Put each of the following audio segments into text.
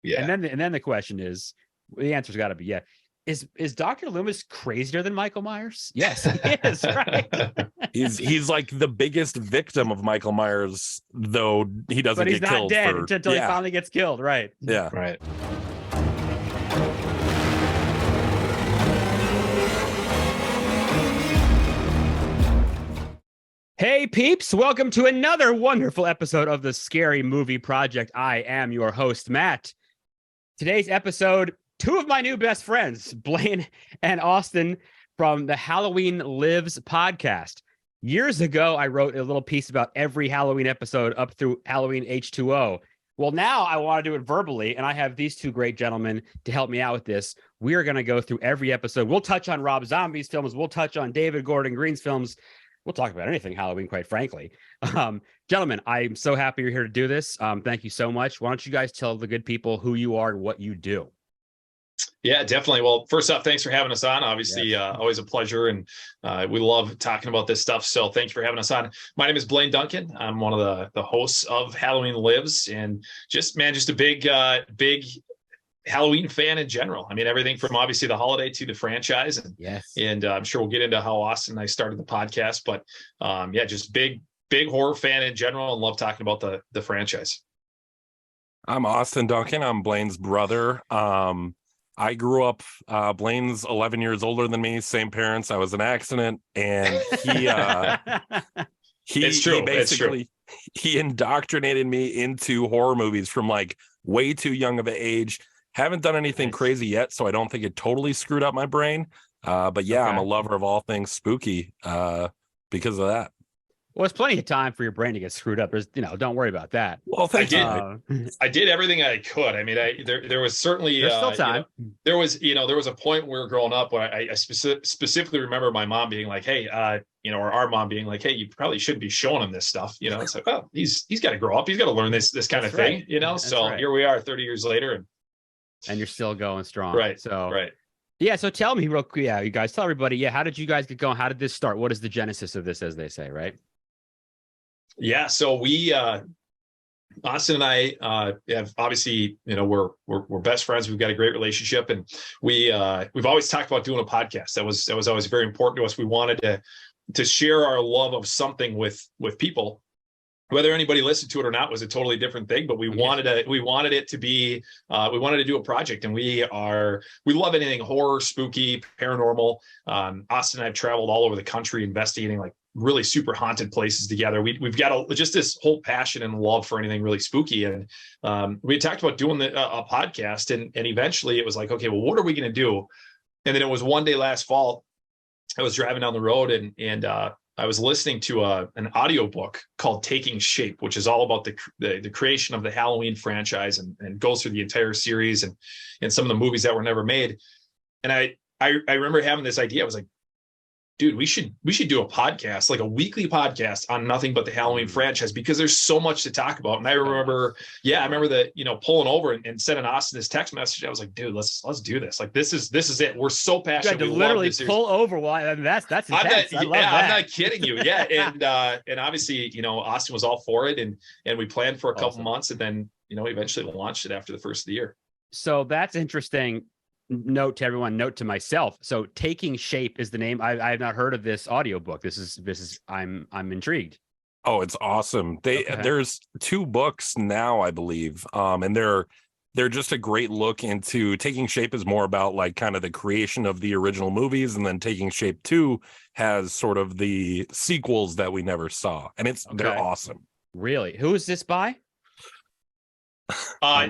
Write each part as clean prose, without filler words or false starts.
Yeah. And then the question is, the answer's got to be yeah. Is Dr. Loomis crazier than Michael Myers? Yes, he is, right? He's like the biggest victim of Michael Myers, though he doesn't But he's get not killed dead for, until he finally gets killed, right? Yeah. Right. Hey peeps, welcome to another wonderful episode of the Scary Movie Project. I am your host, Matt. Today's episode, two of my new best friends, Blaine and Austin from the Halloween Lives podcast. Years ago, I wrote a little piece about every Halloween episode up through Halloween H2O. Well, now I want to do it verbally, and I have these two great gentlemen to help me out with this. We are going to go through every episode. We'll touch on Rob Zombie's films. We'll touch on David Gordon Green's films. We'll talk about anything Halloween, quite frankly. Gentlemen, I'm so happy you're here to do this. Thank you so much. Why don't you guys tell the good people who you are and what you do? Yeah, definitely. Well, first off, thanks for having us on. Obviously, always a pleasure, and we love talking about this stuff. So thanks for having us on. My name is Blaine Duncan. I'm one of the hosts of Halloween Lives, and just a big Halloween fan in general. I mean, everything from obviously the holiday to the franchise, and and I'm sure we'll get into how Austin and I started the podcast. But just big horror fan in general, and love talking about the franchise. I'm Austin Duncan. I'm Blaine's brother. I grew up, Blaine's 11 years older than me, same parents. I was an accident, and he indoctrinated me into horror movies from like way too young of an age. Haven't done anything crazy yet, so I don't think it totally screwed up my brain. But yeah, I'm a lover of all things spooky because of that. Well, it's plenty of time for your brain to get screwed up. There's, don't worry about that. Well, thank you. I did everything I could. I mean, there was certainly there's still time. There was a point when we were growing up where I specifically remember my mom being like, "Hey, or our mom being like, hey, you probably shouldn't be showing him this stuff." It's like, oh, he's got to grow up. He's got to learn this kind of thing. Here we are 30 years later, and you're still going strong. Right. So right. Yeah. So tell me real quick. Yeah, you guys tell everybody. Yeah. How did you guys get going? How did this start? What is the genesis of this, as they say, right? Yeah. So we, Austin and I have obviously, we're best friends. We've got a great relationship, and we've always talked about doing a podcast. That was always very important to us. We wanted to share our love of something with people. Whether anybody listened to it or not was a totally different thing, but we wanted it to be, we wanted to do a project, and we love anything horror, spooky, paranormal. Austin and I have traveled all over the country investigating like really super haunted places together. We've got just this whole passion and love for anything really spooky. And we had talked about doing a podcast, and eventually it was like, okay, well, what are we going to do? And then it was one day last fall, I was driving down the road, and I was listening to an audiobook called Taking Shape, which is all about the creation of the Halloween franchise, and goes through the entire series and some of the movies that were never made. And I remember having this idea. I was like, dude, we should do a podcast, like a weekly podcast on nothing but the Halloween franchise, because there's so much to talk about. And I remember that, pulling over and sending Austin this text message. I was like, dude, let's do this. Like, this is it. We're so passionate. You had to literally pull over while that's intense. I love that. I'm not kidding you. Yeah. And obviously, Austin was all for it, and we planned for a couple months, and then, eventually launched it after the first of the year. So that's interesting. Note to everyone, note to myself. So Taking Shape is the name. I have not heard of this audiobook. This is I'm intrigued. Oh, it's awesome. There's 2 books now, I believe. And they're just a great look into. Taking Shape is more about like kind of the creation of the original movies, and then Taking Shape 2 has sort of the sequels that we never saw. And they're awesome. Really? Who is this by? I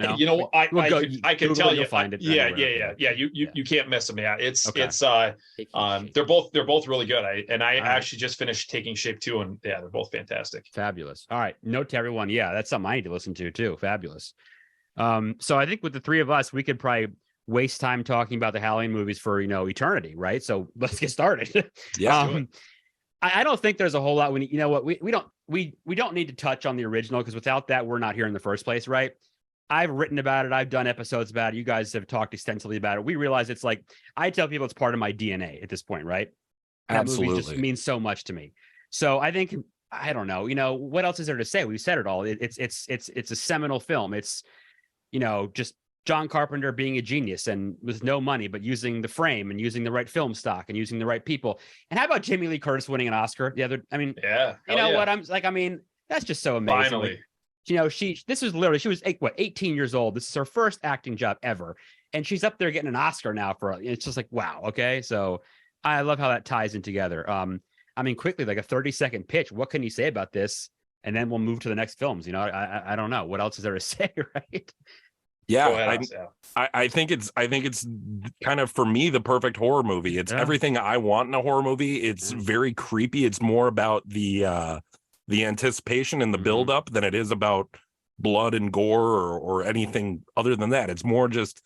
can tell you. Find it. Yeah. You can't miss them. Yeah, they're both really good. I actually just finished Taking Shape 2, and yeah, they're both fantastic. Fabulous. All right, note to everyone. Yeah, that's something I need to listen to too. Fabulous. So I think with the three of us, we could probably waste time talking about the Halloween movies for eternity, right? So let's get started. Yeah. I don't think there's a whole lot. We don't need to touch on the original, because without that, we're not here in the first place, right? I've written about it. I've done episodes about it. You guys have talked extensively about it. We realize it's like, I tell people it's part of my DNA at this point, right? Absolutely. That movie just means so much to me. So I think, I don't know, what else is there to say? We've said it all. It's a seminal film. It's, just John Carpenter being a genius and with no money, but using the frame and using the right film stock and using the right people. And how about Jamie Lee Curtis winning an Oscar? Yeah. You know what I'm like? I mean, that's just so amazing. Finally. Like, you know, she was 18 years old. This is her first acting job ever. And she's up there getting an Oscar now it's just like, wow. Okay. So I love how that ties in together. I mean, quickly, like a 30-second pitch. What can you say about this? And then we'll move to the next films. You know, I don't know. What else is there to say, right? Yeah, I think it's kind of, for me, the perfect horror movie. It's everything I want in a horror movie. It's very creepy. It's more about the anticipation and the buildup than it is about blood and gore or anything other than that. It's more just,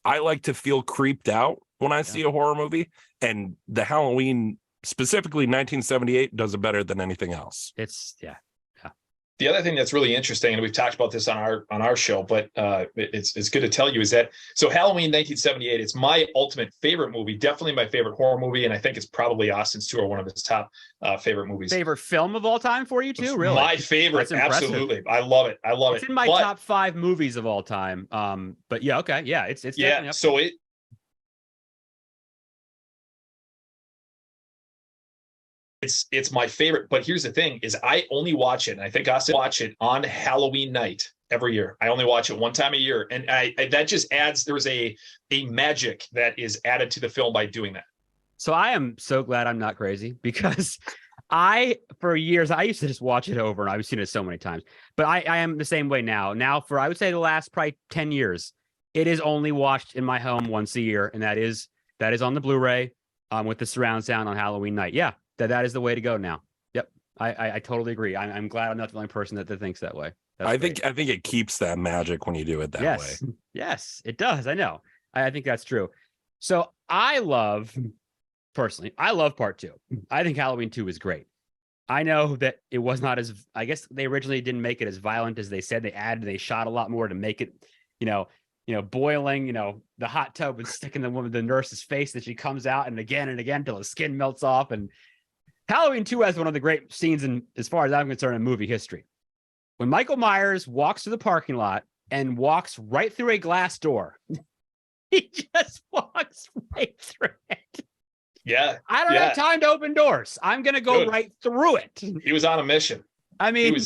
I like to feel creeped out when I see a horror movie, and the Halloween, specifically 1978, does it better than anything else. The other thing that's really interesting, and we've talked about this on our show, but it's good to tell you, is that so Halloween 1978, it's my ultimate favorite movie, definitely my favorite horror movie, and I think it's probably Austin's too, or one of his top favorite movies. Favorite film of all time for you too? Really? My favorite, absolutely. I love it. It's in my top 5 movies of all time. But yeah, okay, yeah, it's definitely up. So it's my favorite, but here's the thing: is I only watch it, and I think Austin watch it on Halloween night every year. I only watch it one time a year, and I that just adds, there's a magic that is added to the film by doing that. So I am so glad I'm not crazy, because for years I used to just watch it over, and I've seen it so many times. But I am the same way now. Now, for I would say the last probably 10 years, it is only watched in my home once a year, and that is on the Blu-ray with the surround sound on Halloween night. Yeah. That is the way to go now. Yep. I totally agree. I'm glad I'm not the only person that thinks that way. I think it keeps that magic when you do it that way. Yes, it does. I know. I think that's true. So personally, I love part 2. I think Halloween 2 is great. I know that it was not as, I guess they originally didn't make it as violent as they said. They shot a lot more to make it, boiling, the hot tub and sticking the nurse's face that she comes out and again till the skin melts off. And Halloween 2 has one of the great scenes as far as I'm concerned, in movie history. When Michael Myers walks through the parking lot and walks right through a glass door. He just walks right through it. Yeah. I don't have time to open doors. I'm going to go right through it. He was on a mission. I mean,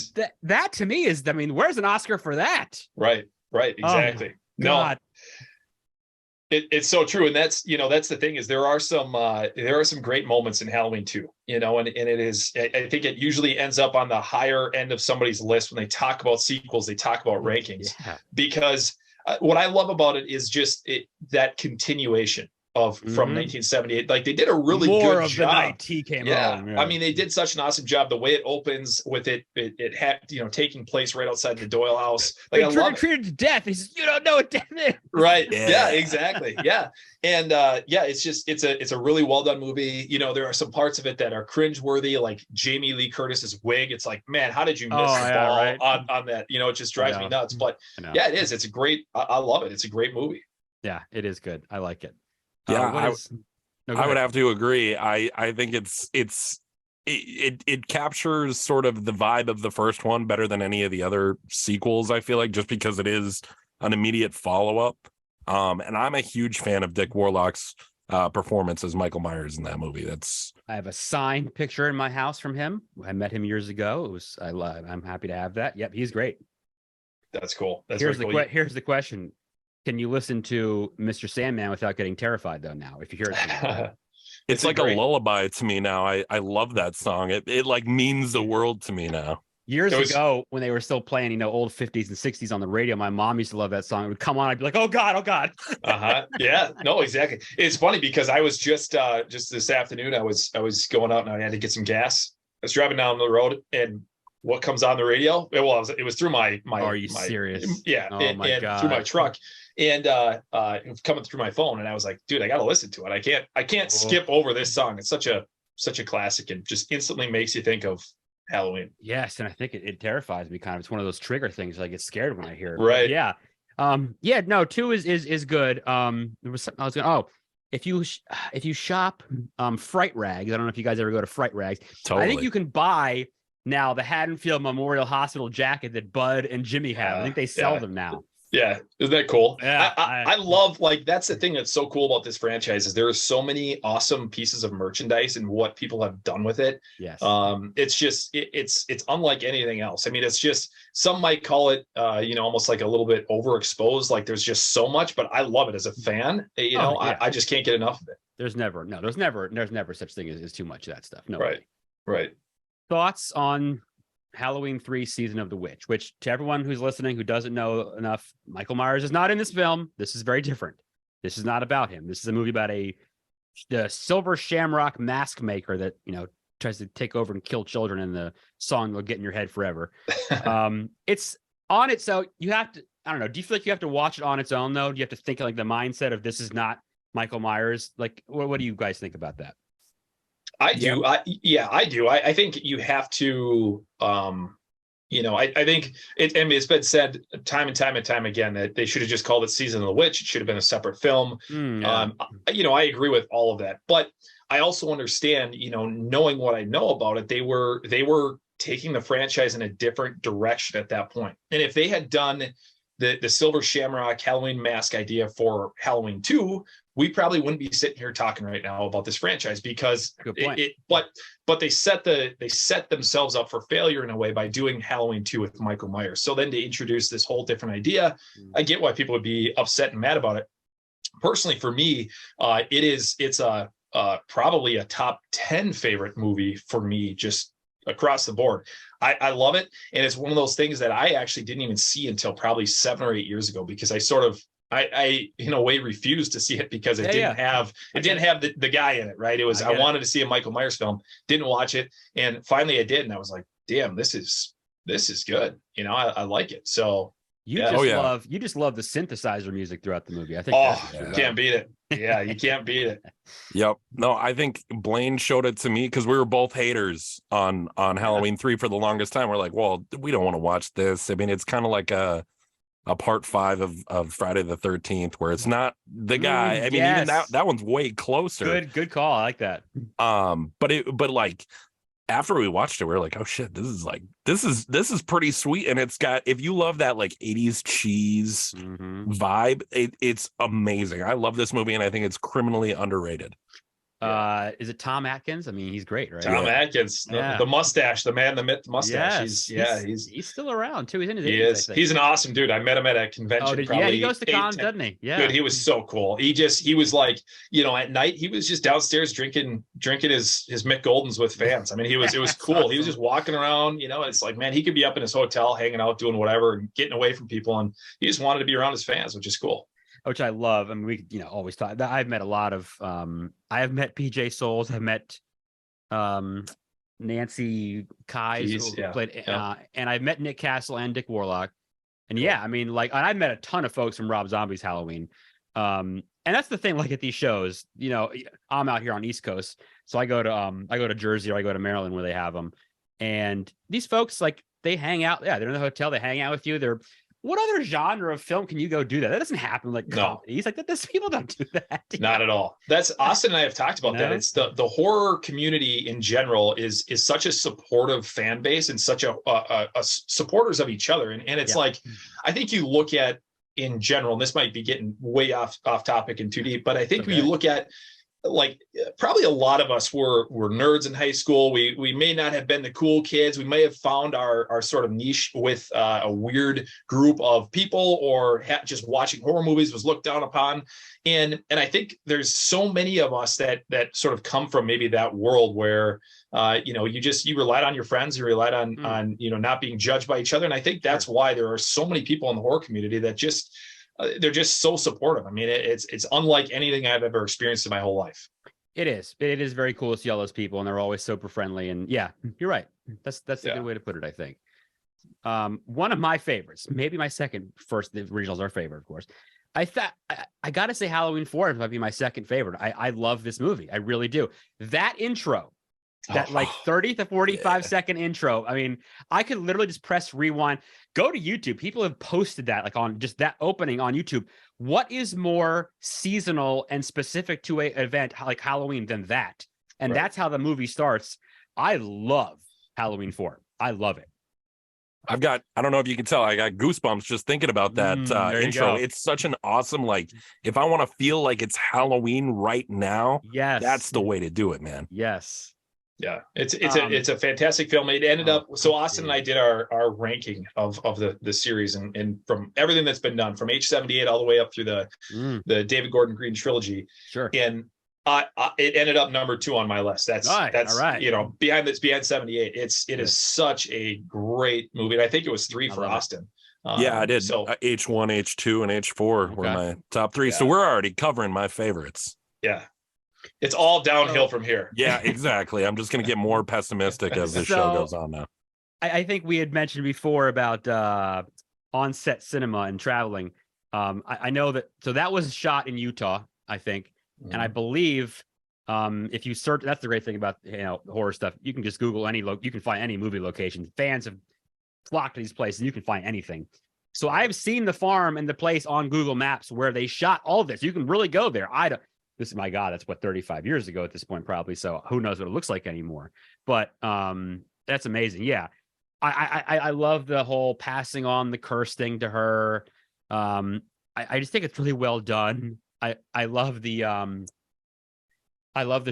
that to me is, where's an Oscar for that? Right. Exactly. Oh, God. It's so true, and that's the thing, is there are some great moments in Halloween 2, and it is, I think it usually ends up on the higher end of somebody's list when they talk about sequels, they talk about rankings, because what I love about it is just that continuation of from 1978. Like, they did a really good job. More of the night he came out. Yeah. I mean, they did such an awesome job. The way it opens with it had, taking place right outside the Doyle house. Like, I love it. Treated to death. He says, "You don't know what death is." Right. Yeah, exactly. Yeah. And it's a really well done movie. There are some parts of it that are cringeworthy, like Jamie Lee Curtis's wig. It's like, man, how did you miss the ball on that? It just drives me nuts. But yeah, it is. It's a great, I love it. It's a great movie. Yeah, it is good. I like it. Yeah, I would have to agree. I think it captures sort of the vibe of the first one better than any of the other sequels, I feel like, just because it is an immediate follow-up. And I'm a huge fan of Dick Warlock's performance as Michael Myers in that movie. I have a signed picture in my house from him. I met him years ago. I'm happy to have that. Yep, he's great. That's cool. Here's the question. Can you listen to Mr. Sandman without getting terrified, though, now, if you hear it? It's like a lullaby to me now. I love that song. It like means the world to me now. Years ago, when they were still playing, old 50s and 60s on the radio, my mom used to love that song. It would come on. I'd be like, oh, God, oh, God. Yeah, no, exactly. It's funny because I was just this afternoon, I was going out and I had to get some gas. I was driving down the road, and what comes on the radio? It was through my Are you serious? Yeah. Oh, my God. Through my truck. And it was coming through my phone, and I was like, dude, I got to listen to it. I can't skip over this song. It's such a classic, and just instantly makes you think of Halloween. Yes. And I think it terrifies me kind of. It's one of those trigger things. I get scared when I hear it. Right. But yeah. No, 2 is good. There was something I was going, if you shop Fright Rags, I don't know if you guys ever go to Fright Rags. Totally. I think you can buy now the Haddonfield Memorial Hospital jacket that Bud and Jimmy have. I think they sell them now. Yeah, isn't that cool? Yeah, I love, like, that's the thing that's so cool about this franchise is there are so many awesome pieces of merchandise and what people have done with it. Yes. It's just it's unlike anything else. I mean, it's just, some might call it almost like a little bit overexposed. Like, there's just so much, but I love it as a fan. I just can't get enough of it. There's never such thing as too much of that stuff. No. Right. Thoughts on Halloween 3 Season of the Witch, which, to everyone who's listening who doesn't know enough, Michael Myers is not in this film. This is very different. This is not about him. This is a movie about the silver shamrock mask maker that, tries to take over and kill children, and the song will get in your head forever. It's on it. So you have to, I don't know. Do you feel like you have to watch it on its own, though? Do you have to think like the mindset of this is not Michael Myers? Like, what do you guys think about that? I do. Yeah. I do. I think you have to, I think it's been said time and time again that they should have just called it Season of the Witch. It should have been a separate film. Yeah. I agree with all of that, but I also understand, knowing what I know about it, they were taking the franchise in a different direction at that point. And if they had done the Silver Shamrock Halloween mask idea for Halloween 2, we probably wouldn't be sitting here talking right now about this franchise, because but they set themselves up for failure in a way by doing Halloween 2 with Michael Myers. So then to introduce this whole different idea, I get why people would be upset and mad about it. Personally, for me, it's probably a top 10 favorite movie for me, just across the board. I love it. And it's one of those things that I actually didn't even see until probably 7 or 8 years ago, because I in a way refused to see it because it didn't have the guy in it, right? I wanted to see a Michael Myers film, didn't watch it, and finally I did, and I was like, damn, this is good. I like it. So you just love the synthesizer music throughout the movie. I think you can't beat it. Yeah, you can't beat it. Yep. No, I think Blaine showed it to me because we were both haters on Halloween 3 for the longest time. We're like, well, we don't want to watch this. I mean, it's kind of like a part 5 of Friday the 13th, where it's not the guy. I mean, even that one's way closer. Good call. I like that. But like, after we watched it, we were like, oh shit, this is pretty sweet. And it's got, if you love that like 80s cheese vibe, it's amazing. I love this movie, and I think it's criminally underrated. Is it Tom Atkins? I mean, he's great, right? Tom Atkins, the mustache, the man, the myth, the mustache. He's still around too. He's in his 80s. He is. He's an awesome dude. I met him at a convention. He goes to cons, doesn't he? Yeah, dude, he was so cool. He was like, at night he was just downstairs drinking his Mick Goldens with fans. I mean, it was cool. Awesome. He was just walking around. It's like, man, he could be up in his hotel, hanging out, doing whatever, and getting away from people, and he just wanted to be around his fans, which is cool. Which I love. I mean, we always talk. I've met a lot of. I have met PJ Souls. I've met Nancy Kyes, who played, and I've met Nick Castle and Dick Warlock. And I mean, like, and I've met a ton of folks from Rob Zombie's Halloween. And that's the thing. Like, at these shows, I'm out here on East Coast, so I go to Jersey, or I go to Maryland, where they have them. And these folks, like, they hang out. Yeah, they're in the hotel. They hang out with you. What other genre of film can you go do that? That doesn't happen. Like, comedies. Like, this people don't do that. Not at all. That's Austin and I have talked about that. It's the horror community in general is such a supportive fan base, and such a supporters of each other. And it's like, I think you look at in general, and this might be getting way off topic and too deep, but I think when you look at, like, probably a lot of us were nerds in high school. We may not have been the cool kids. We may have found our sort of niche with a weird group of people, or just watching horror movies was looked down upon. And I think there's so many of us that sort of come from maybe that world where you relied on your friends, you relied on not being judged by each other. And I think that's why there are so many people in the horror community that just they're just so supportive. I mean, it's unlike anything I've ever experienced in my whole life. It is very cool to see all those people, and they're always super friendly. And yeah, you're right. That's a good way to put it, I think. One of my favorites, maybe my second. First, the originals are favorite, of course. I gotta say Halloween 4 might be my second favorite. I love this movie. I really do. That intro, that like 30 to 45 second intro. I mean, I could literally just press rewind, go to YouTube. People have posted that, like, on just that opening on YouTube. What is more seasonal and specific to an event like Halloween than that? And that's how the movie starts. I love Halloween 4. I love it. I don't know if you can tell, I got goosebumps just thinking about that intro. It's such an awesome, like, if I want to feel like it's Halloween right now, that's the way to do it, man. Yes. Yeah, it's a fantastic film. It ended up, so Austin and I did our ranking of the series, and from everything that's been done from H78 all the way up through the David Gordon Green trilogy. Sure. And it ended up number 2 on my list. That's all right. You know, behind 78. It is such a great movie. And I think it was 3 for Austin. Yeah, I did. So H1, H2, and H4 were my top 3. Yeah. So we're already covering my favorites. Yeah. It's all downhill from here. Yeah, exactly. I'm just going to get more pessimistic as the show goes on now. I think we had mentioned before about on-set cinema and traveling. I know that. So that was shot in Utah, I think. Mm-hmm. And I believe if you search, that's the great thing about horror stuff. You can just Google you can find any movie location. Fans have flocked to these places. And you can find anything. So I've seen the farm and the place on Google Maps where they shot all this. You can really go there. My God, that's 35 years ago at this point, probably. So who knows what it looks like anymore. But that's amazing. Yeah. I love the whole passing on the curse thing to her. I just think it's really well done. I love the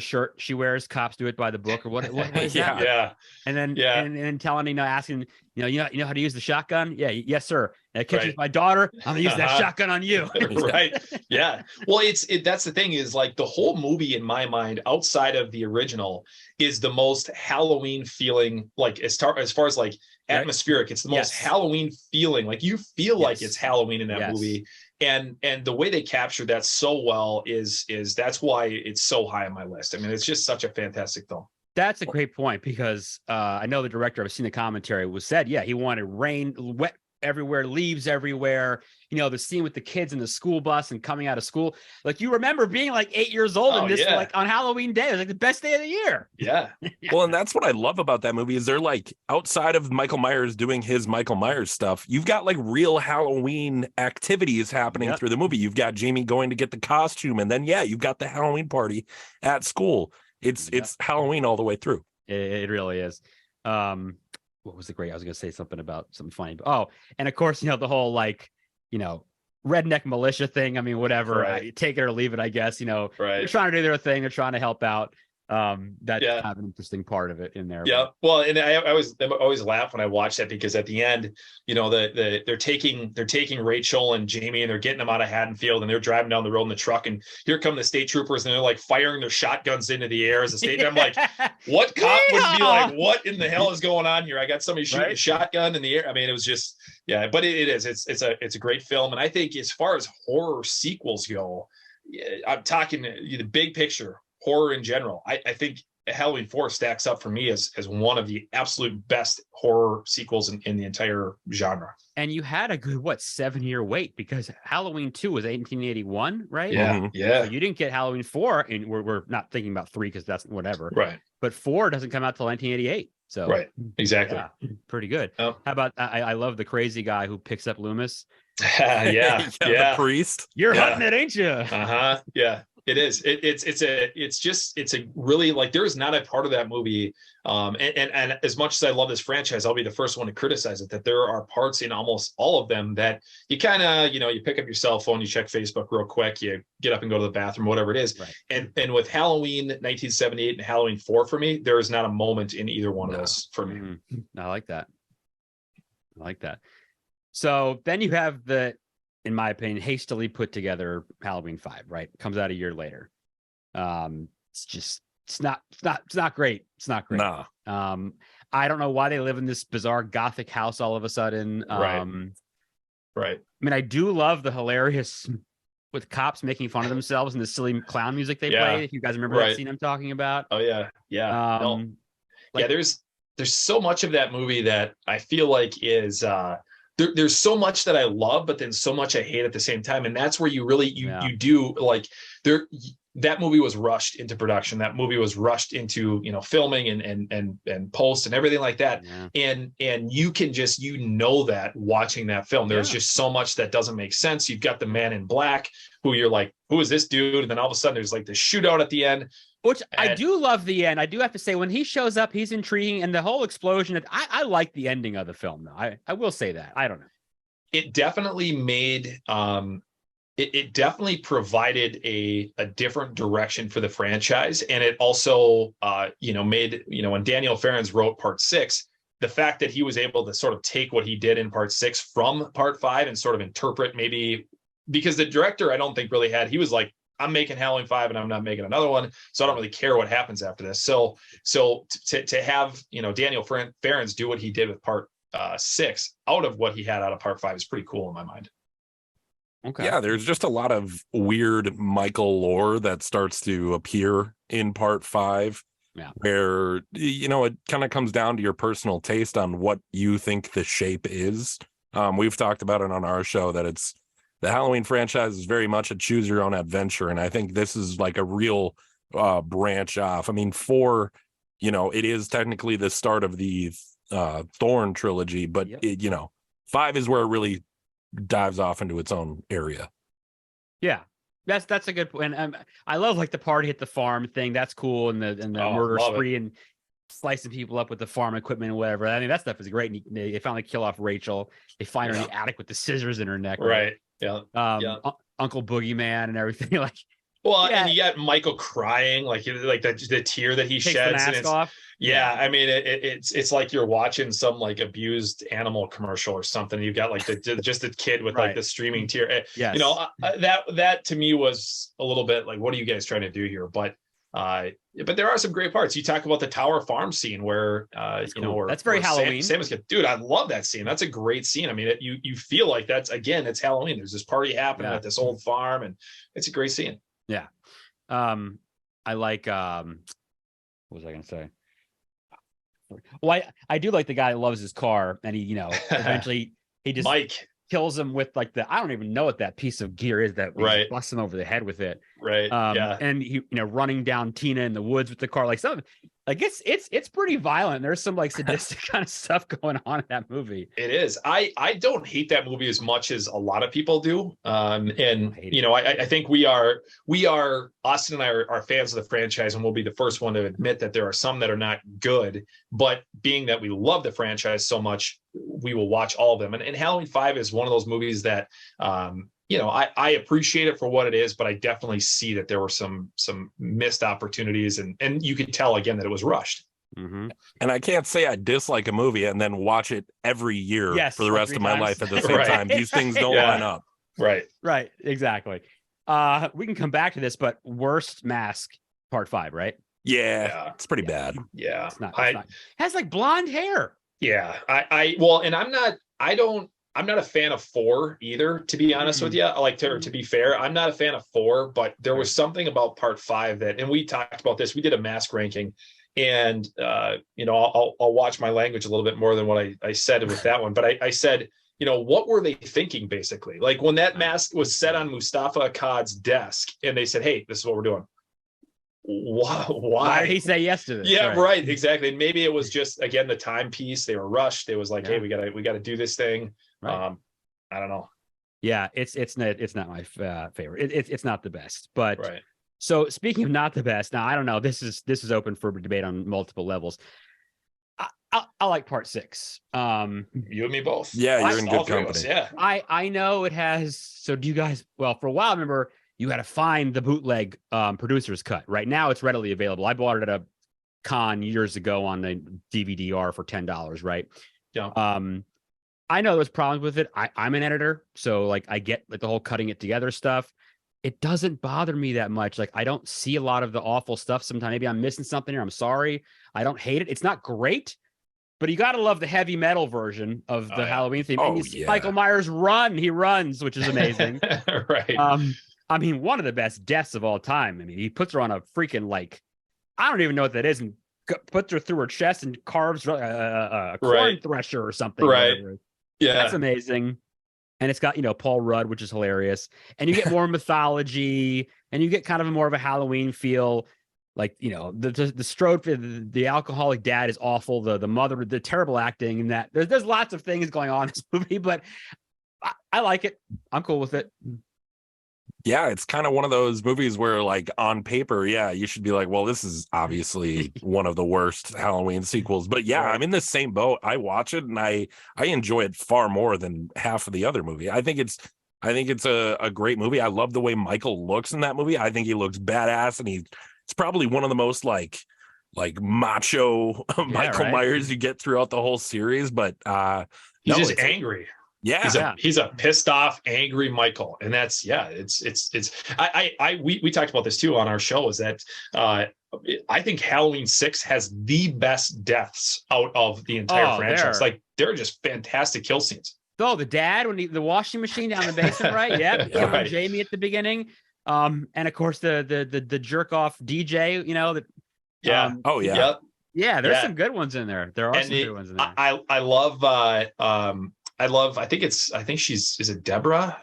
shirt she wears. Cops do it by the book, or what is that? Yeah. And then and then telling, asking, you know how to use the shotgun? Yeah, yes, sir. That catches my daughter. I'm gonna use that shotgun on you. Right. Yeah. Well, that's the thing is, like, the whole movie in my mind, outside of the original, is the most Halloween feeling, like as far as like atmospheric. It's the most Halloween feeling. Like, you feel like it's Halloween in that movie. And the way they capture that so well is that's why it's so high on my list. I mean, it's just such a fantastic film. That's a great point, because I know the director, I've seen the commentary, said, he wanted rain, wet everywhere, leaves everywhere. The scene with the kids in the school bus and coming out of school. Like, you remember being like 8 years old and this like on Halloween day. It was like the best day of the year. Yeah. Well, and that's what I love about that movie is they're like, outside of Michael Myers doing his Michael Myers stuff, you've got like real Halloween activities happening through the movie. You've got Jamie going to get the costume, and then you've got the Halloween party at school. It's Halloween all the way through. It really is. What was the great? I was going to say something about something funny. Oh, and of course, the whole redneck militia thing. I mean, whatever, take it or leave it, I guess. They're trying to do their thing. They're trying to help out. That's kind of an interesting part of it in there. Yeah. Well, and I always laugh when I watch that, because at the end, they're taking Rachel and Jamie, and they're getting them out of Haddonfield, and they're driving down the road in the truck, and here come the state troopers, and they're like firing their shotguns into the air as a state. And I'm like, what cop would be like, what in the hell is going on here? I got somebody shooting a shotgun in the air. I mean, it was just, but it's a great film. And I think as far as horror sequels go, I'm talking the big picture, horror in general, I think Halloween 4 stacks up for me as one of the absolute best horror sequels in the entire genre. And you had a good 7-year wait, because Halloween 2 was 1981, right? Yeah. Mm-hmm. Yeah. So you didn't get Halloween 4, and we're not thinking about 3 because that's whatever. Right. But 4 doesn't come out till 1988. So right. Exactly. Pretty good. Oh. How about I love the crazy guy who picks up Loomis. Yeah. The priest. You're hunting it, ain't you? Yeah. It is. It's a really, like, there is not a part of that movie. And as much as I love this franchise, I'll be the first one to criticize it, that there are parts in almost all of them that you kind of, you pick up your cell phone, you check Facebook real quick, you get up and go to the bathroom, whatever it is. Right. And with Halloween 1978 and Halloween 4, for me, there is not a moment in either one of those for me. Mm-hmm. I like that. So then you have in my opinion, hastily put together Halloween 5, right? Comes out a year later. It's not great. It's not great. Nah. I don't know why they live in this bizarre Gothic house all of a sudden. Right. I mean, I do love the hilarious with cops making fun of themselves and the silly clown music they play. If you guys remember that scene I'm talking about. Oh yeah. Yeah. There's so much of that movie that I feel like is there's so much that I love, but then so much I hate at the same time. And that's where you really, you do, like, that movie was rushed into production. That movie was rushed into, filming and post and everything like that. Yeah. And you can just, that watching that film, there's just so much that doesn't make sense. You've got the man in black who you're like, who is this dude? And then all of a sudden there's like the shootout at the end. Which I do love the end. I do have to say, when he shows up, he's intriguing, and the whole explosion. I like the ending of the film, though. I will say that. I don't know. It definitely made it definitely provided a different direction for the franchise, and it also made, when Daniel Farrens wrote Part 6, the fact that he was able to sort of take what he did in Part 6 from Part 5 and sort of interpret, maybe because the director, I don't think really he was like, I'm making Halloween 5 and I'm not making another one, so I don't really care what happens after this. So to have Daniel Farrens do what he did with Part 6 out of what he had out of Part 5 is pretty cool in my mind. Okay. Yeah, there's just a lot of weird Michael lore that starts to appear in Part 5. Yeah. Where, it kind of comes down to your personal taste on what you think the shape is. We've talked about it on our show that the Halloween franchise is very much a choose your own adventure. And I think this is like a real branch off. I mean, 4, it is technically the start of the Thorn trilogy, but 5 is where it really dives off into its own area. Yeah. That's a good point. And I love like the party at the farm thing. That's cool. And the murder spree and slicing people up with the farm equipment and whatever. I mean, that stuff is great. And they finally kill off Rachel. They find her in the attic with the scissors in her neck. Right. Yeah. Uncle Boogeyman and everything. Like, well, and you got Michael crying, like the tear that he sheds. The mask off. Yeah, I mean, it's like you're watching some like abused animal commercial or something. You've got like just a kid with like the streaming tear. Yes. That to me was a little bit like, what are you guys trying to do here? But there are some great parts. You talk about the Tower Farm scene where cool. That's very Halloween. Sam is good. Dude, I love that scene. That's a great scene. I mean, you feel like it's Halloween. There's this party happening at this old farm, and it's a great scene. Yeah. I like what was I gonna say? Well, I do like the guy that loves his car, and he, eventually he just Mike kills him with like I don't even know what that piece of gear is that busts him over the head with it. Right. And he, running down Tina in the woods with the car, like something like it's pretty violent. There's some like sadistic kind of stuff going on in that movie. It is. I don't hate that movie as much as a lot of people do. I think we are Austin and I are fans of the franchise, and we'll be the first one to admit that there are some that are not good, but being that we love the franchise so much, we will watch all of them. And Halloween 5 is one of those movies that I appreciate it for what it is, but I definitely see that there were some missed opportunities, and you could tell again that it was rushed. Mm-hmm. And I can't say I dislike a movie and then watch it every year for the rest of my life at the same time. These things don't line up. Right. Exactly. We can come back to this, but worst mask Part 5, right? Yeah. It's pretty bad. Yeah. It's not. Has like blonde hair. Yeah. And I'm not a fan of 4 either, to be honest with you. To be fair, I'm not a fan of 4, but there was something about Part 5 and we talked about this. We did a mask ranking, and I'll watch my language a little bit more than what I said with that one. But I said, what were they thinking basically? Like when that mask was set on Mustafa Akkad's desk, and they said, "Hey, this is what we're doing." Why did he say yes to this? Yeah, right, exactly. And maybe it was just again the timepiece. They were rushed. It was like, hey, we gotta do this thing. Right. I don't know. Yeah, it's not my favorite. It's not the best. But right. So speaking of not the best, now I don't know. This is open for debate on multiple levels. I like Part 6. You and me both. Yeah, you're in good company. Yeah. I know it has. So do you guys? Well, for a while, remember you had to find the bootleg producer's cut. Right now, it's readily available. I bought it at a con years ago on the DVD-R for $10. Right. Yeah. I know there's problems with it. I'm an editor, so like I get like the whole cutting it together stuff. It doesn't bother me that much. Like I don't see a lot of the awful stuff. Sometimes maybe I'm missing something here. I'm sorry. I don't hate it. It's not great, but you got to love the heavy metal version of the Halloween theme. And you see Michael Myers run. He runs, which is amazing. Right. I mean, one of the best deaths of all time. I mean, he puts her on a freaking I don't even know what that is, and puts her through her chest and carves a corn thresher or something. Right. Yeah, that's amazing. And it's got Paul Rudd, which is hilarious, and you get more mythology, and you get kind of more of a Halloween feel. Like the Strode, the alcoholic dad is awful. The mother, the terrible acting, and that there's lots of things going on in this movie, but I like it. I'm cool with it. Yeah, it's kind of one of those movies where, like, on paper, yeah, you should be like, well, this is obviously one of the worst Halloween sequels. But yeah, Right. I'm in the same boat. I watch it and I enjoy it far more than half of the other movie. I think it's a great movie. I love the way Michael looks in that movie. I think he looks badass, and it's probably one of the most like macho Michael Myers you get throughout the whole series. But he's just angry. Yeah, he's a pissed off, angry Michael, and that's we talked about this too on our show. Is that I think Halloween 6 has the best deaths out of the entire franchise. Like, they're just fantastic kill scenes. Oh, the dad when the washing machine down the basement, right? Yeah, killing right. Jamie at the beginning, and of course the jerk off DJ. You know that. Yeah. Oh yeah. Yep. Yeah, there's some good ones in there. There are some good ones in there. I love I think she's is it Deborah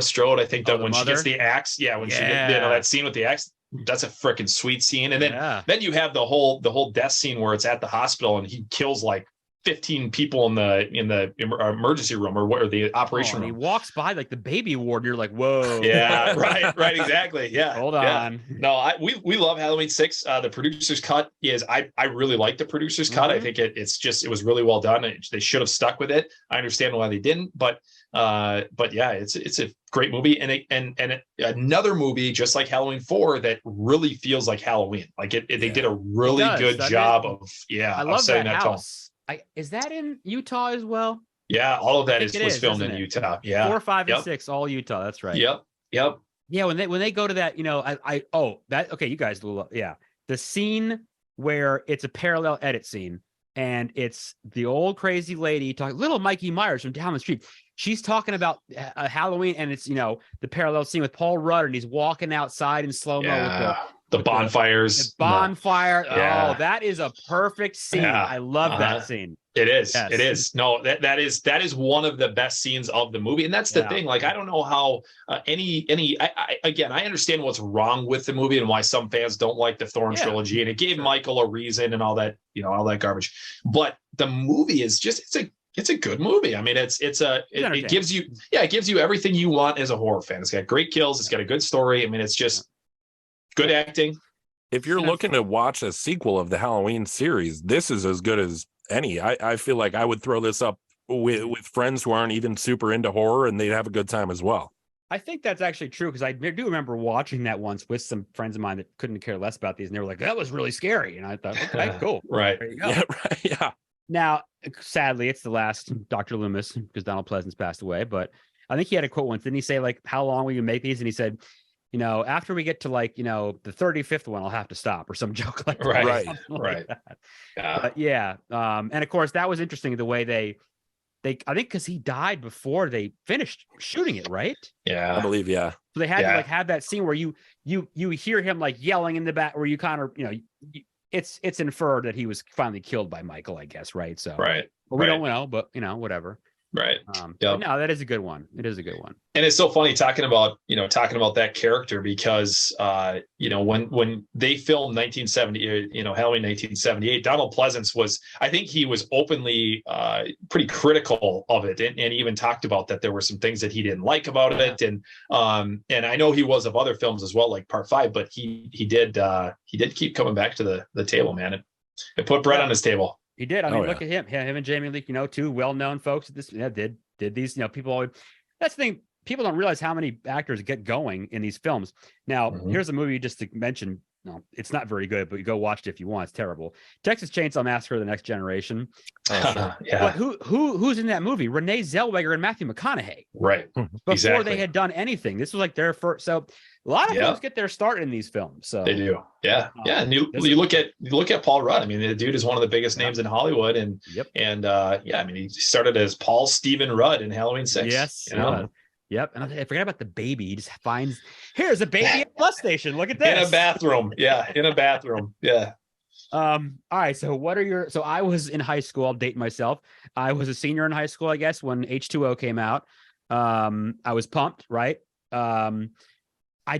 Strode? I think that when she gets the axe, when she gets that scene with the axe, that's a freaking sweet scene. And then you have the whole death scene where it's at the hospital and he kills like 15 people in the emergency room or the operation room. He walks by like the baby ward. You're like, whoa. Yeah, right, exactly. Yeah. Hold on. No, we love Halloween 6. The producer's cut is I really like the producer's cut. I think it was really well done. They should have stuck with it. I understand why they didn't, but yeah, it's a great movie and another movie just like Halloween 4 that really feels like Halloween. Like they did a really good job of I love setting that house. Is that in Utah as well? Yeah, all of that was filmed in Utah. Yeah, 4, 5, and 6, all Utah. That's right. Yep. Yeah, when they go to that, you guys, the scene where it's a parallel edit scene and it's the old crazy lady talking, little Mikey Myers from down the street. She's talking about Halloween, and it's the parallel scene with Paul Rudd, and he's walking outside in slow mo with the bonfires. The bonfire. Oh, that is a perfect scene. I love that scene. It is. Yes. It is. No, that is one of the best scenes of the movie. And that's the thing. Like, I don't know how I understand what's wrong with the movie and why some fans don't like the Thorn Trilogy. And it gave Michael a reason and all that, all that garbage. But the movie is just, it's a good movie. I mean, it gives you everything you want as a horror fan. It's got great kills. It's got a good story. I mean, it's just good acting. If you're looking to watch a sequel of the Halloween series, this is as good as any. I feel like I would throw this up with friends who aren't even super into horror, and they'd have a good time as well. I think that's actually true, because I do remember watching that once with some friends of mine that couldn't care less about these, and they were like, that was really scary. And I thought, okay, cool. Right. There you go. Yeah, right. Yeah. Now, sadly, it's the last Dr. Loomis, because Donald Pleasance passed away, but I think he had a quote once. Didn't he say, like, how long will you make these? And he said, after we get to the 35th one, I'll have to stop, or some joke like that. Right. Like that. And of course, that was interesting the way they I think because he died before they finished shooting it, right? Yeah, I believe. Yeah. So they had to have that scene where you hear him like yelling in the back, where you kind of it's inferred that he was finally killed by Michael, I guess, right? So right. But we don't know, but whatever. Right. No, that is a good one. It is a good one. And it's so funny talking about that character, because when they filmed 1970, Halloween 1978, Donald Pleasance I think he was openly pretty critical of it, and even talked about that there were some things that he didn't like about it, and I know he was of other films as well, like Part 5, but he did keep coming back to the table, man. It put bread on his table. He did. I mean, look at him. Him and Jamie Lee, two well-known folks at this. Did these. People always. That's the thing. People don't realize how many actors get going in these films. Now, here's a movie just to mention. No, it's not very good, but you go watch it if you want. It's terrible. Texas Chainsaw Massacre: The Next Generation. Yeah. But who's in that movie? Renee Zellweger and Matthew McConaughey. Right. Before they had done anything. This was like their first. So a lot of films get their start in these films. So they do. Yeah. And you look at Paul Rudd. I mean, the dude is one of the biggest names in Hollywood, and I mean, he started as Paul Stephen Rudd in Halloween 6. Yes. Yep. And I forgot about the baby. He just finds, here's a baby at the bus station. Look at this. In a bathroom. Yeah. In a bathroom. Yeah. All right. So so I was in high school. I'll date myself. I was a senior in high school, I guess, when H2O came out. I was pumped, right? I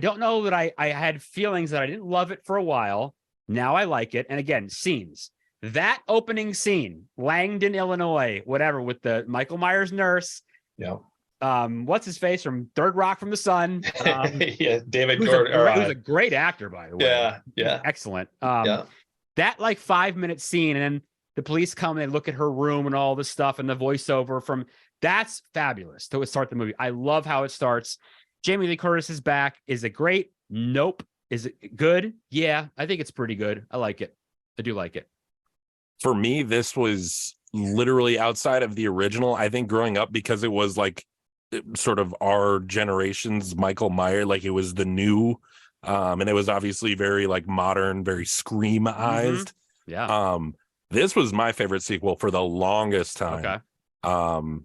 don't know that I had feelings that I didn't love it for a while. Now I like it. And again, scenes. That opening scene, Langdon, Illinois, whatever, with the Michael Myers nurse. Yeah. What's his face from Third Rock from the Sun? Yeah, David who's Gordon. who's a great actor, by the way. Yeah. Excellent. Yeah. That like 5-minute scene, and then the police come and they look at her room and all this stuff, and the voiceover from that's fabulous to start the movie. I love how it starts. Jamie Lee Curtis is back. Is it great? Nope. Is it good? Yeah, I think it's pretty good. I like it. I do like it. For me, this was literally outside of the original. I think growing up, because it was like sort of our generation's Michael Myers, like it was the new, and it was obviously very like modern, very scream-ized. Yeah. This was my favorite sequel for the longest time. Okay.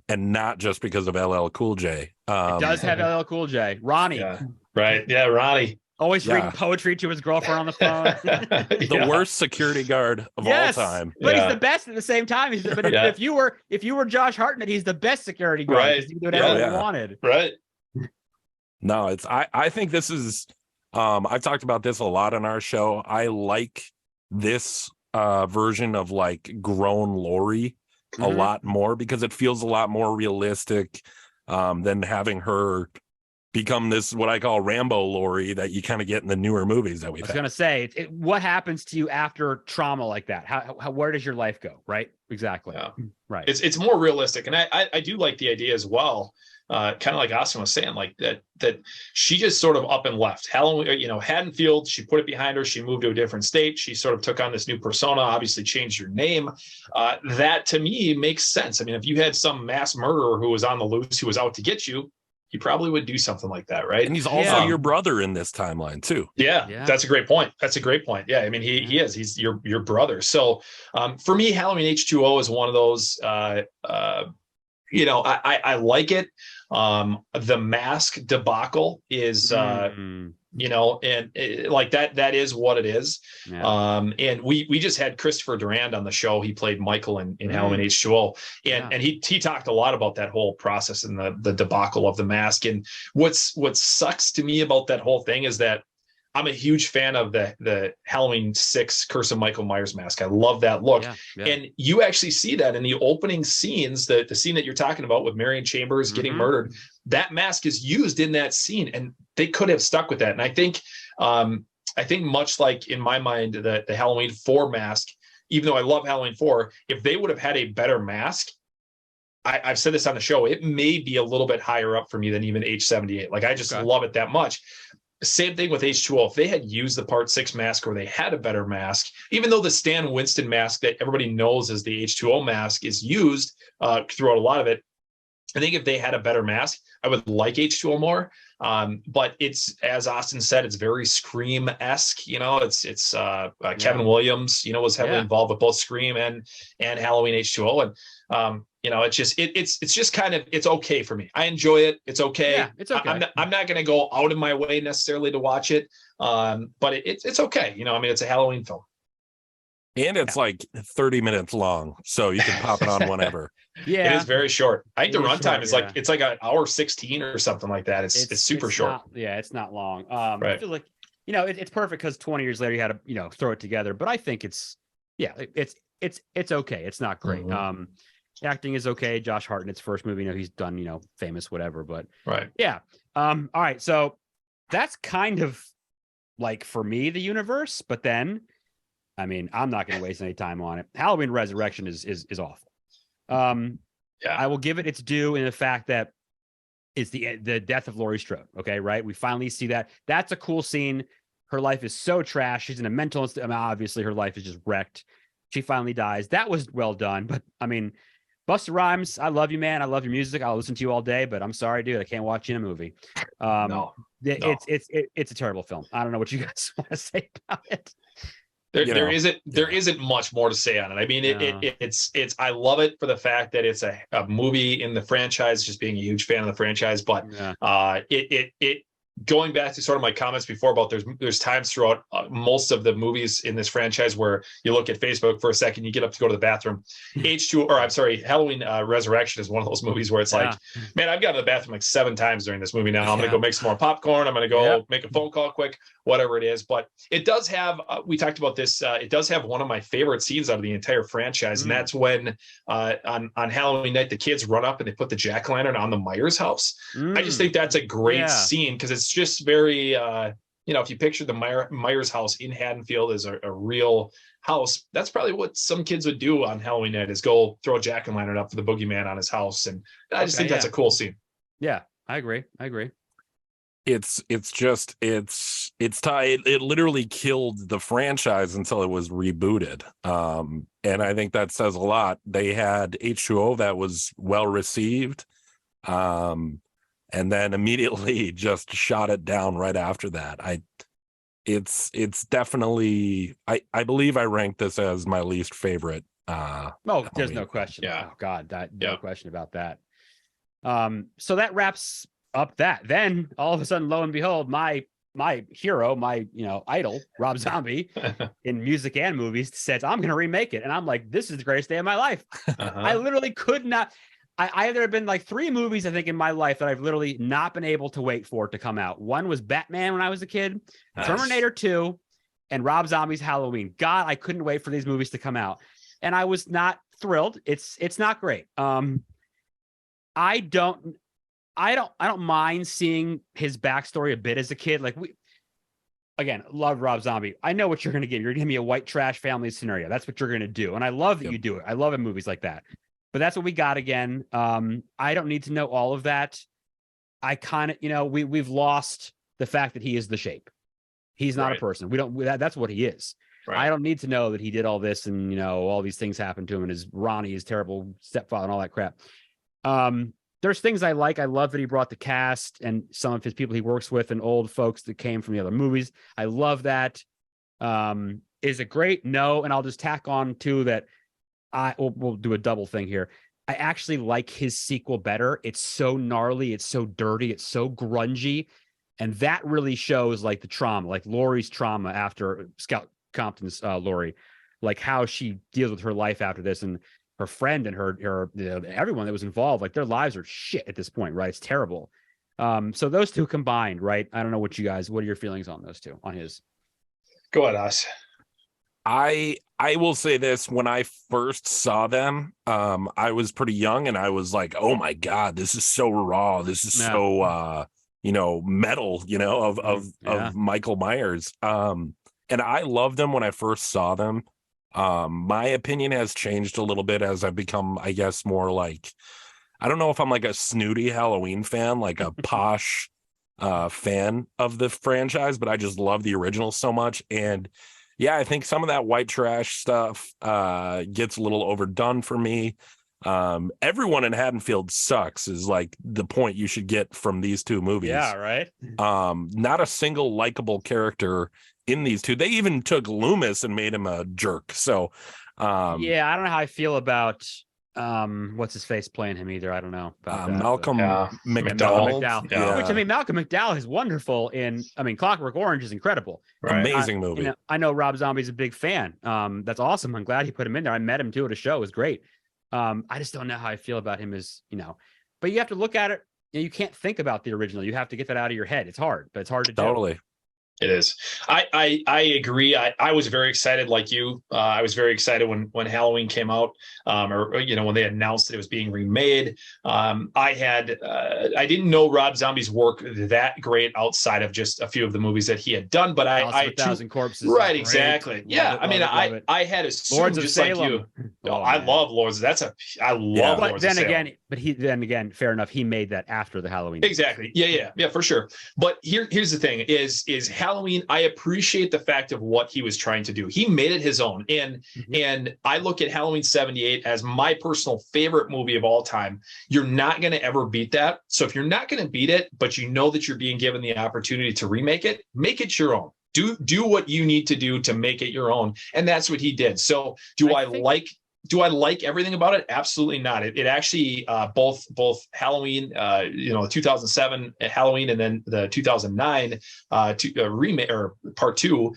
And not just because of LL Cool J. It does have LL Cool J. Ronnie. Yeah. Right. Yeah, Ronnie. Always reading poetry to his girlfriend on the phone. The worst security guard of all time. But he's the best at the same time. If you were Josh Hartnett, he's the best security guard. Right. He did whatever he wanted. Right. No, I think this is I've talked about this a lot on our show. I like this version of like grown Laurie a lot more, because it feels a lot more realistic than having her become this what I call Rambo Laurie that you kind of get in the newer movies that we've had. I was gonna say, what happens to you after trauma like that? How where does your life go? Right? Exactly. Yeah. Right. It's more realistic, and I do like the idea as well. Kind of like Austin was saying, like that she just sort of up and left. Halloween, Haddonfield, she put it behind her. She moved to a different state. She sort of took on this new persona, obviously changed her name. That to me makes sense. I mean, if you had some mass murderer who was on the loose, who was out to get you, you probably would do something like that, right? And he's also your brother in this timeline too. Yeah, that's a great point. Yeah, I mean, he's your brother. So for me, Halloween H2O is one of those. I like it. The mask debacle is like that is what it is. And we just had Christopher Durand on the show. He played Michael in Halloween H2O, and he talked a lot about that whole process and the debacle of the mask. And what sucks to me about that whole thing is that I'm a huge fan of the Halloween 6 Curse of Michael Myers mask. I love that look. And you actually see that in the opening scenes, the scene that you're talking about with Marion Chambers getting murdered. That mask is used in that scene, and they could have stuck with that. And I think much like in my mind, the Halloween 4 mask, even though I love Halloween 4, if they would have had a better mask, I've said this on the show, it may be a little bit higher up for me than even H78. Like I just love it that much. Same thing with H2O. If they had used the Part 6 mask, or they had a better mask, even though the Stan Winston mask that everybody knows as the H2O mask is used throughout a lot of it, I think if they had a better mask, I would like H2O more. But it's, as Austin said, it's very Scream-esque. It's Kevin Williams, was heavily involved with both Scream and Halloween H2O. And it's just kind of, it's okay for me. I enjoy it. It's okay. Yeah, it's okay. I'm not going to go out of my way necessarily to watch it. But it's okay. It's a Halloween film. And it's like 30 minutes long, so you can pop it on whenever. It is very short. I think the runtime is like, it's like an hour 16 or something like that. It's super short. It's not long. Right. I feel like, it's perfect because 20 years later you had to, throw it together. But I think it's okay. It's not great. Acting is okay. Josh Hartnett's first movie, he's done, famous, whatever. But yeah. All right. So that's kind of like for me the universe. But then, I mean, I'm not going to waste any time on it. Halloween Resurrection is awful. I will give it its due in the fact that it's the death of Laurie Strode. Okay, right? We finally see that. That's a cool scene. Her life is so trash. She's in a mental institution. Obviously, her life is just wrecked. She finally dies. That was well done. But I mean, Busta Rhymes, I love you, man. I love your music. I'll listen to you all day. But I'm sorry, dude. I can't watch you in a movie. No. It's a terrible film. I don't know what you guys want to say about it. There isn't much more to say on it. I mean, it's I love it for the fact that it's a movie in the franchise, just being a huge fan of the franchise, but going back to sort of my comments before about there's times throughout most of the movies in this franchise where you look at Facebook for a second, you get up to go to the bathroom. Halloween Resurrection is one of those movies where it's like, man, I've gone to the bathroom like 7 times during this movie now. I'm going to go make some more popcorn. I'm going to go make a phone call quick, whatever it is. But it does have, we talked about this, it does have one of my favorite scenes out of the entire franchise. And that's when on Halloween night, the kids run up and they put the jack-o'-lantern on the Myers house. I just think that's a great scene because it's just very, if you picture the Myers house in Haddonfield as a real house, that's probably what some kids would do on Halloween night is go throw a jack-o'-lantern up for the boogeyman on his house. And I just think that's a cool scene. Yeah, I agree. It literally killed the franchise until it was rebooted. And I think that says a lot. They had H2O that was well received. And then immediately just shot it down right after that. It's definitely, I believe I ranked this as my least favorite. There's no question. Oh God, no question about that. So that wraps up that. Then all of a sudden, lo and behold, my hero, my idol, Rob Zombie, in music and movies, says I'm going to remake it, and I'm like, this is the greatest day of my life. I literally could not. There have been like 3 movies, I think, in my life that I've literally not been able to wait for it to come out. One was Batman when I was a kid, Terminator 2, and Rob Zombie's Halloween. God, I couldn't wait for these movies to come out, and I was not thrilled. It's not great. I don't mind seeing his backstory a bit as a kid. Like love Rob Zombie. I know what you're going to get. You're going to give me a white trash family scenario. That's what you're going to do, and I love that you do it. I love in movies like that. But that's what we got again. I don't need to know all of that. I kind of, we've lost the fact that he is the shape. He's not a person. That's what he is. Right. I don't need to know that he did all this and, all these things happened to him and his terrible stepfather and all that crap. There's things I like. I love that he brought the cast and some of his people he works with and old folks that came from the other movies. I love that. Is it great? No. And I'll just tack on too that we'll do a double thing here. I actually like his sequel better. It's so gnarly. It's so dirty. It's so grungy. And that really shows like the trauma, like Laurie's trauma after Scout Compton's Laurie, like how she deals with her life after this and her friend and her everyone that was involved, like their lives are shit at this point, right? It's terrible. So those two combined, right? I don't know what are your feelings on those two, on his? Go ahead, Us. I will say this, when I first saw them, I was pretty young and I was like, oh my God, this is so raw. This is so, metal, of Michael Myers. And I loved them when I first saw them. My opinion has changed a little bit as I've become, I guess, more like, I don't know if I'm like a snooty Halloween fan, like a posh fan of the franchise, but I just love the original so much. And yeah, I think some of that white trash stuff gets a little overdone for me. Everyone in Haddonfield sucks is like the point you should get from these two movies. Yeah, right. Not a single likable character in these two. They even took Loomis and made him a jerk. So I don't know how I feel about what's his face playing him either. I don't know about Malcolm McDowell. Yeah. Which Malcolm McDowell is wonderful in. Clockwork Orange is incredible. Right. Amazing movie. I know Rob Zombie's a big fan. That's awesome. I'm glad he put him in there. I met him too at a show. It was great. I just don't know how I feel about him as But you have to look at it. You can't think about the original. You have to get that out of your head. It's hard, but it's hard to do. Totally. It is. I agree. I was very excited, like you. I was very excited when Halloween came out, when they announced that it was being remade. I didn't know Rob Zombie's work that great outside of just a few of the movies that he had done. But I 1,000 Corpses. Right, exactly. Yeah, I had assumed Lords of just Salem. like you. I love Lords. I love Lords of Salem. Then again, fair enough. He made that after the Halloween. Exactly. Yeah, for sure. But here's the thing: is Halloween. I appreciate the fact of what he was trying to do. He made it his own, and I look at Halloween '78 as my personal favorite movie of all time. You're not going to ever beat that. So if you're not going to beat it, but you know that you're being given the opportunity to remake it, make it your own. Do what you need to do to make it your own, and that's what he did. So I like Do I like everything about it? Absolutely not. It actually both Halloween, 2007 Halloween, and then the 2009 remake or part two.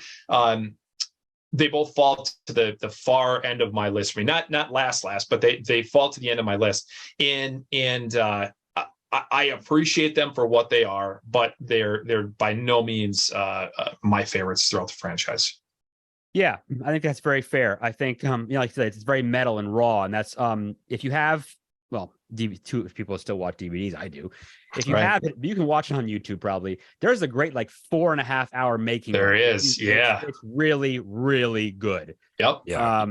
They both fall to the far end of my list for me. Not last, but they fall to the end of my list. And I appreciate them for what they are, but they're by no means my favorites throughout the franchise. Yeah, I think that's very fair. I think, like I said, it's very metal and raw, and that's if you have, well, if people still watch DVDs, I do. If you have it, you can watch it on YouTube. Probably there's a great 4.5 hour making. There is, it's really, really good. Yep. Yeah.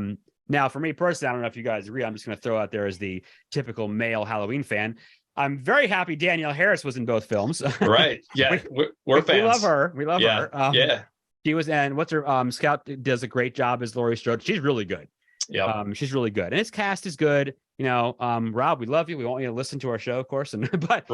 Now for me personally, I don't know if you guys agree. I'm just going to throw out there as the typical male Halloween fan. I'm very happy Danielle Harris was in both films. Right. Yeah, we're fans. We love her. We love her. Yeah. She was, and what's her Scout does a great job as Laurie Strode. She's really good. Yeah. She's really good. And his cast is good. Rob, we love you. We want you to listen to our show, of course. But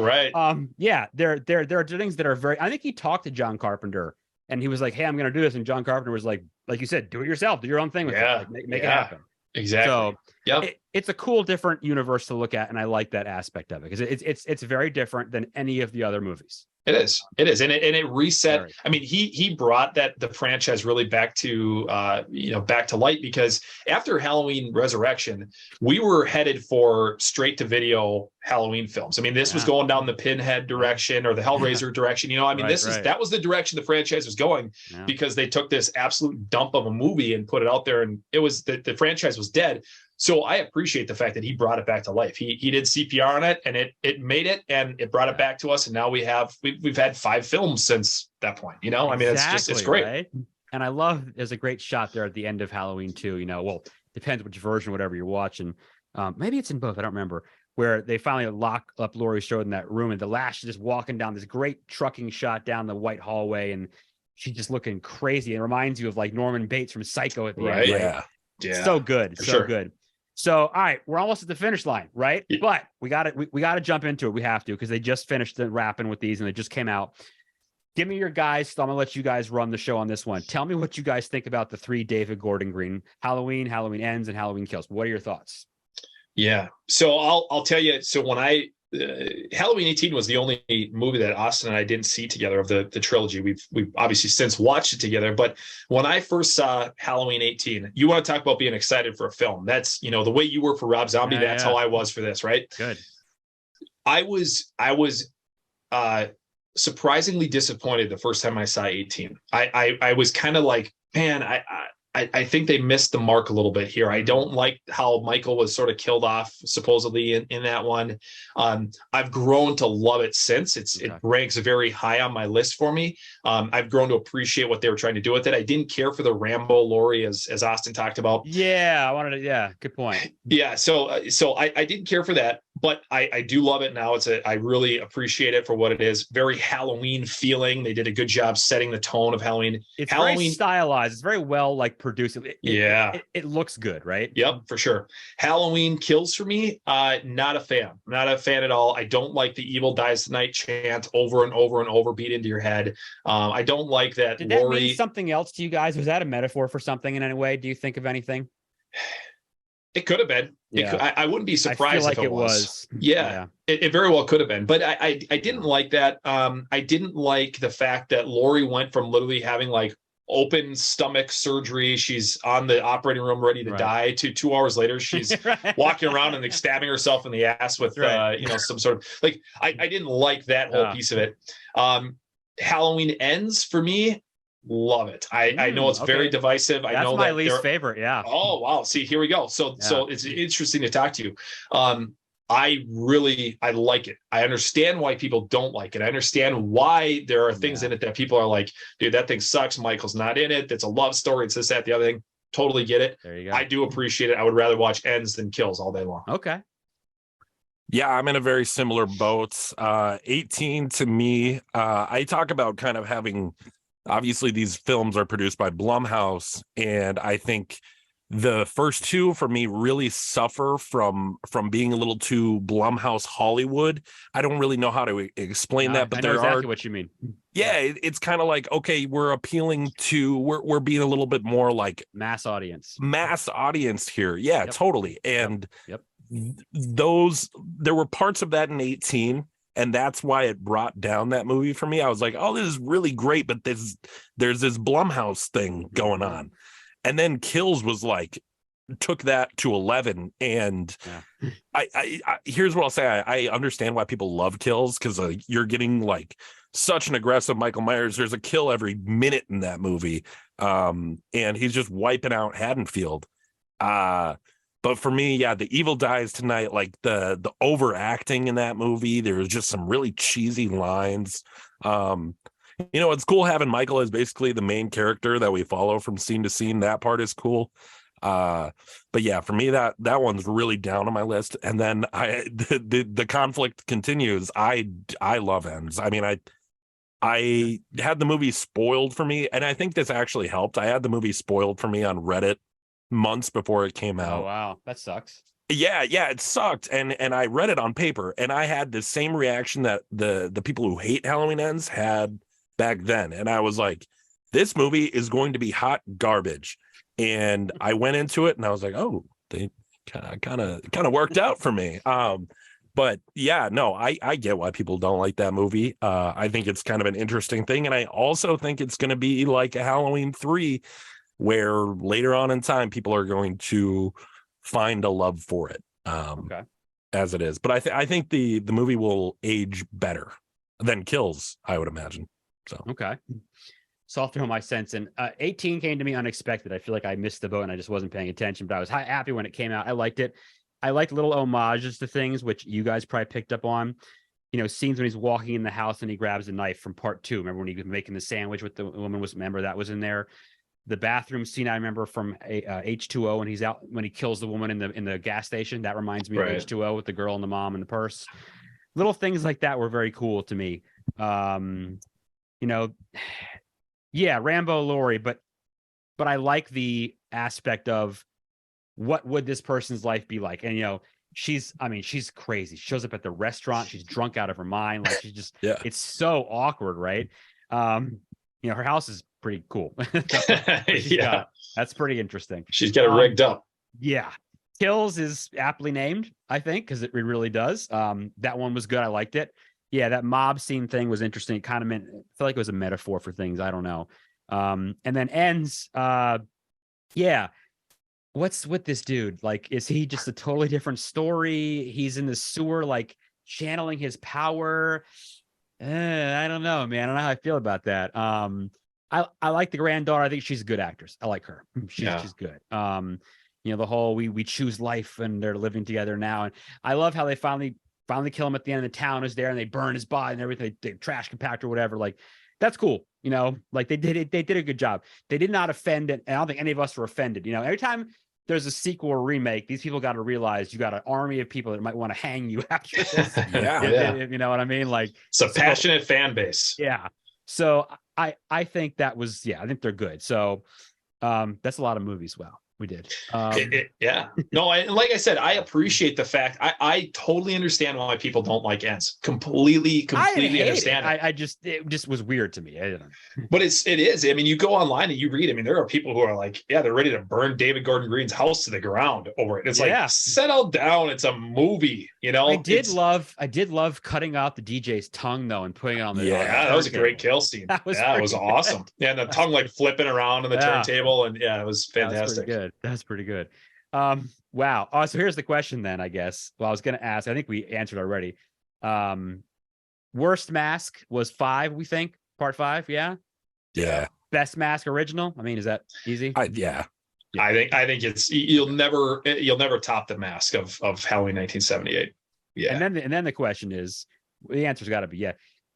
yeah, there are things that are very, I think he talked to John Carpenter and he was like, hey, I'm going to do this. And John Carpenter was like you said, do it yourself, do your own thing with it. Make it happen. Exactly. So it's a cool, different universe to look at. And I like that aspect of it because it's very different than any of the other movies. It is. And it reset. Very. I mean, he brought the franchise really back to light, because after Halloween Resurrection, we were headed for straight to video Halloween films. I mean, this was going down the Pinhead direction or the Hellraiser direction. That was the direction the franchise was going, because they took this absolute dump of a movie and put it out there, and it was the franchise was dead. So I appreciate the fact that he brought it back to life. He did CPR on it, and it made it, and it brought it back to us. And now we've had 5 films since that point. I mean, it's great. Right? And I love, there's a great shot there at the end of Halloween 2. Well, depends which version, whatever you're watching. Maybe it's in both. I don't remember. Where they finally lock up Laurie Strode in that room, and the Lash is just walking down this great trucking shot down the white hallway, and she's just looking crazy. It reminds you of Norman Bates from Psycho at the end. Yeah. So good. So good. So, all right, we're almost at the finish line, right? Yeah. But we got to jump into it. We have to, because they just finished the wrapping with these and they just came out. Give me your guys. So I'm going to let you guys run the show on this one. Tell me what you guys think about the 3 David Gordon Green: Halloween, Halloween Ends, and Halloween Kills. What are your thoughts? Yeah. So I'll tell you. So when Halloween 18 was the only movie that Austin and I didn't see together of the trilogy. We've obviously since watched it together, but when I first saw Halloween 18, you want to talk about being excited for a film. That's, the way you were for Rob Zombie. That's how I was for this. Right. Good. I was surprisingly disappointed the first time I saw 18. I was kind of like, man, I think they missed the mark a little bit here. I don't like how Michael was sort of killed off supposedly in that one. I've grown to love it since. It ranks very high on my list for me. I've grown to appreciate what they were trying to do with it. I didn't care for the Rambo Laurie as Austin talked about. Yeah, good point. Yeah, so I didn't care for that, but I do love it now. I really appreciate it for what it is. Very Halloween feeling. They did a good job setting the tone of Halloween. It's Halloween, very stylized. It's very well produced. It looks good, right? Yep, for sure. Halloween Kills for me, not a fan. Not a fan at all. I don't like the evil dies tonight chant over and over and over beat into your head. I don't like that. Did that mean something else to you guys? Was that a metaphor for something in any way? Do you think of anything? It could have been. Yeah. I wouldn't be surprised if it was. Yeah. It very well could have been. But I didn't like that. I didn't like the fact that Laurie went from literally having open stomach surgery. She's on the operating room ready to die to 2 hours later. She's walking around and stabbing herself in the ass with, some sort of I didn't like that whole piece of it. Halloween Ends for me. Love it. I know it's very divisive. I know my least favorite. Yeah. Oh, wow. See, here we go. So it's interesting to talk to you. I like it. I understand why people don't like it. I understand why there are things in it that people are like, dude, that thing sucks. Michael's not in it. It's a love story. It's this, that, the other thing. Totally get it. There you go. I do appreciate it. I would rather watch Ends than Kills all day long. Okay. Yeah, I'm in a very similar boat. 18 to me, I talk about kind of having, obviously these films are produced by Blumhouse, and I think The first two for me really suffer from being a little too Blumhouse Hollywood. I don't really know how to explain that, but I know exactly what you mean. It's kind of like, okay, we're appealing to, we're being a little bit more like mass audience here. Yeah, yep. Totally. And yep. Those, there were parts of that in 18, and that's why it brought down that movie for me. I was like, oh, this is really great, but there's this Blumhouse thing going on. And then Kills was like, took that to 11. And I here's what I'll say. I understand why people love Kills, because you're getting like such an aggressive Michael Myers. There's a kill every minute in that movie. And he's just wiping out Haddonfield. But for me, the evil dies tonight. Like the overacting in that movie, there was just some really cheesy lines. It's cool having Michael as basically the main character that we follow from scene to scene. That part is cool. But yeah, for me, that one's really down on my list. And then the conflict continues. I love Ends. I mean, I had the movie spoiled for me, and I think this actually helped. I had the movie spoiled for me on Reddit months before it came out. Oh wow, that sucks. Yeah, it sucked. And I read it on paper, and I had the same reaction that the people who hate Halloween Ends had back then. And I was like, this movie is going to be hot garbage. And I went into it and I was like, oh, they kind of worked out for me. But yeah, no, I get why people don't like that movie. I think it's kind of an interesting thing. And I also think it's going to be like a Halloween 3, where later on in time, people are going to find a love for it. As it is. But I think the movie will age better than Kills, I would imagine. So So I'll throw my sense in. 18 came to me unexpected. I feel like I missed the boat and I just wasn't paying attention, but I was happy when it came out. I liked it. I liked little homages to things, which you guys probably picked up on. Scenes when he's walking in the house and he grabs a knife from part 2. Remember when he was making the sandwich with the woman? Remember that was in there. The bathroom scene I remember from H2O when he kills the woman in the gas station. That reminds me of H2O with the girl and the mom and the purse. Little things like that were very cool to me. Rambo, Laurie, but I like the aspect of what would this person's life be like. And she's crazy. She shows up at the restaurant, she's drunk out of her mind, like she's just it's so awkward, right? Her house is pretty cool. That's pretty interesting. She's got it rigged up. Kills is aptly named, I think, because it really does. That one was good. I liked it. That mob scene thing was interesting. It kind of I feel like it was a metaphor for things. I don't know. And then Ends. What's with this dude? Like, is he just a totally different story? He's in the sewer, like channeling his power. I don't know, man. I don't know how I feel about that. I like the granddaughter. I think she's a good actress. I like her. She's good. The whole we choose life and they're living together now. And I love how they finally kill him at the end of the town is there and they burn his body and everything, they trash compactor or whatever. Like, that's cool. Like they did a good job. They did not offend it. And I don't think any of us were offended. Every time there's a sequel or remake, these people got to realize you got an army of people that might want to hang you after this. You know what I mean? Like, it's a passionate fan base. Yeah. So I think that was, I think they're good. So that's a lot of movies. Wow. We did. No, like I said, I appreciate the fact. I totally understand why people don't like Ends. Completely understand it. It just was weird to me. I don't know. But it is. I mean, you go online and you read. I mean, there are people who are like, they're ready to burn David Gordon Green's house to the ground over it. It's like, settle down. It's a movie. I did love cutting out the DJ's tongue though and putting it on the. That was a great kill scene. That was awesome. Yeah, and the tongue like flipping around on the turntable, and it was fantastic. That's pretty good. Wow. Oh, so here's the question then, I guess. Well, I was going to ask, I think we answered already. Worst mask was 5, we think. Part 5, yeah? Yeah. Best mask original? I mean, is that easy? I think it's you'll never top the mask of Halloween 1978. Yeah. And then the question is, the answer's got to be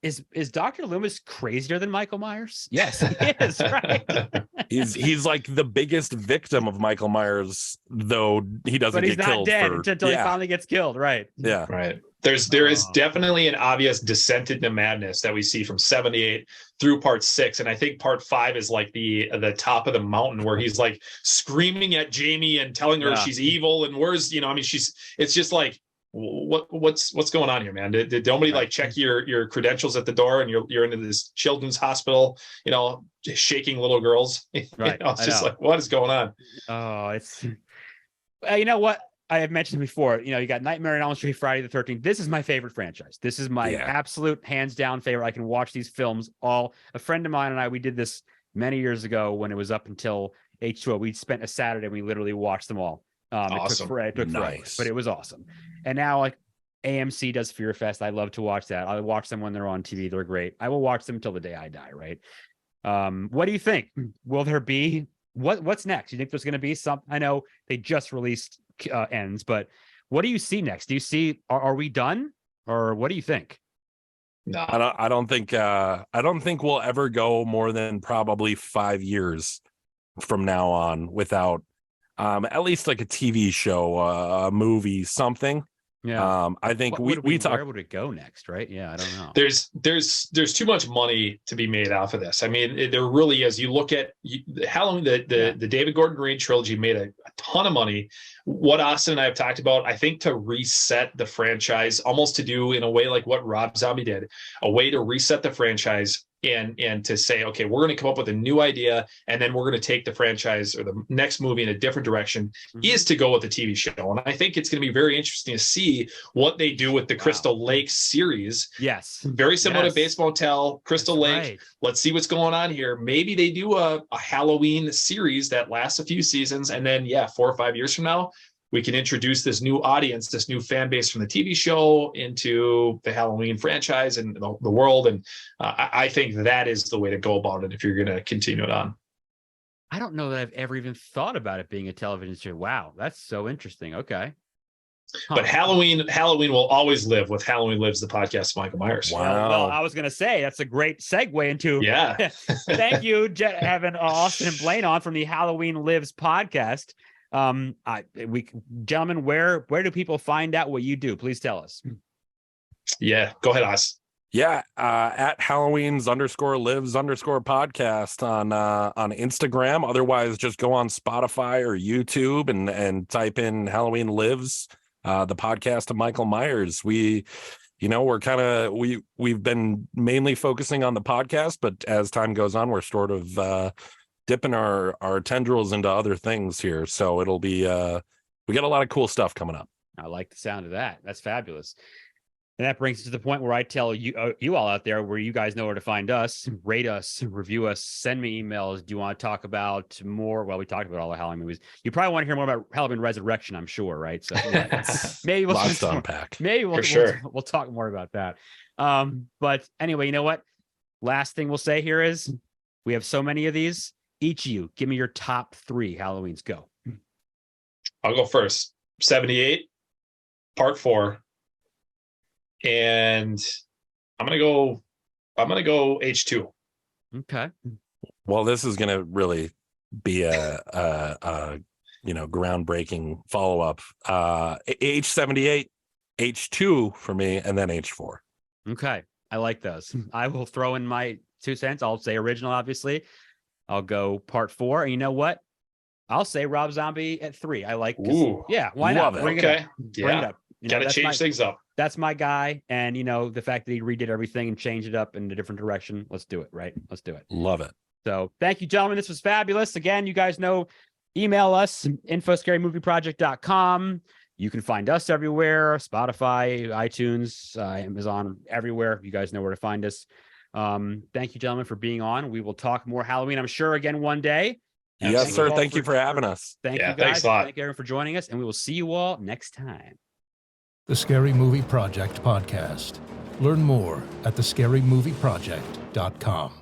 Is Dr. Loomis crazier than Michael Myers? Yes, he is, right? he's like the biggest victim of Michael Myers, though he doesn't get killed. But he's not dead until he finally gets killed, right? Yeah. Right. There is definitely an obvious descent into madness that we see from 78 through part 6. And I think part 5 is like the top of the mountain where he's like screaming at Jamie and telling her she's evil. And where's, it's just like, what's going on here, man? Did nobody like check your credentials at the door and you're into this children's hospital, shaking little girls? Right. It's just like, what is going on? Oh, it's, you know what? I have mentioned before, you got Nightmare on Elm Street, Friday the 13th. This is my favorite franchise. This is my absolute hands down favorite. I can watch these films all. A friend of mine and I, we did this many years ago when it was up until H2O. We spent a Saturday and we literally watched them all. Awesome. It took forever, but it was awesome. And now like AMC does Fear Fest. I love to watch that. I watch them when they're on TV. They're great. I will watch them till the day I die. Right. What do you think? Will there be what's next? You think there's going to be some? I know they just released Ends, but what do you see next? Do you see are we done, or what do you think? No, I don't think we'll ever go more than probably 5 years from now on without at least like a TV show, a movie, something. Yeah. I think we talk. Where would it go next, right? Yeah, I don't know. There's too much money to be made off of this. I mean, there really is. You look at Halloween, the David Gordon Green trilogy made a ton of money. What Austin and I have talked about, I think, to reset the franchise, almost to do in a way like what Rob Zombie did, a way to reset the franchise and to say, okay, we're going to come up with a new idea, and then we're going to take the franchise or the next movie in a different direction, is to go with the TV show. And I think it's going to be very interesting to see what they do with the Crystal Lake series. Yes. Very similar to Bates Motel, Crystal Lake. Right. Let's see what's going on here. Maybe they do a Halloween series that lasts a few seasons, and then 4 or 5 years from now, we can introduce this new audience, this new fan base from the TV show into the Halloween franchise and the world. And I think that is the way to go about it if you're going to continue it on. I don't know that I've ever even thought about it being a television show. Wow, that's so interesting. Okay. But Halloween will always live with Halloween Lives, the podcast of Michael Myers. Wow. Well, I was going to say that's a great segue into. Yeah. Thank you, having Austin and Blaine on from the Halloween Lives podcast. Gentlemen, where do people find out what you do? Please tell us. Yeah, go ahead, Oz. Yeah, at Halloweens_lives_podcast on Instagram. Otherwise, just go on Spotify or YouTube and type in Halloween Lives, the podcast of Michael Myers. We've been mainly focusing on the podcast, but as time goes on, we're sort of dipping our tendrils into other things here. So it'll be we got a lot of cool stuff coming up. I like the sound of that. That's fabulous. And that brings us to the point where I tell you all out there where you guys know where to find us, rate us, review us, send me emails. Do you want to talk about more? Well, we talked about all the Halloween movies. You probably want to hear more about Halloween Resurrection, I'm sure, right? So maybe we'll unpack. Maybe we'll talk more about that. But anyway, you know what? Last thing we'll say here is we have so many of these. Each of you, give me your top 3 Halloweens. Go. I'll go first. 78, part 4. And I'm gonna go H2. Okay. Well, this is gonna really be a groundbreaking follow-up. H78, H2 for me, and then H4. Okay. I like those. I will throw in my 2 cents. I'll say original, obviously. I'll go part 4. And you know what? I'll say Rob Zombie at 3. I like. Yeah, why not? Bring it up. Gotta change things up. That's my guy. And, the fact that he redid everything and changed it up in a different direction. Let's do it, right? Let's do it. Love it. So thank you, gentlemen. This was fabulous. Again, you guys know, email us, infoscarymovieproject.com. You can find us everywhere, Spotify, iTunes, Amazon, everywhere. You guys know where to find us. Thank you, gentlemen, for being on. We will talk more Halloween, I'm sure, again one day. Yes, sir. Thank you for having us. Thank you, guys. Thanks a lot. Thank you, everyone, for joining us, and we will see you all next time. The Scary Movie Project podcast. Learn more at thescarymovieproject.com.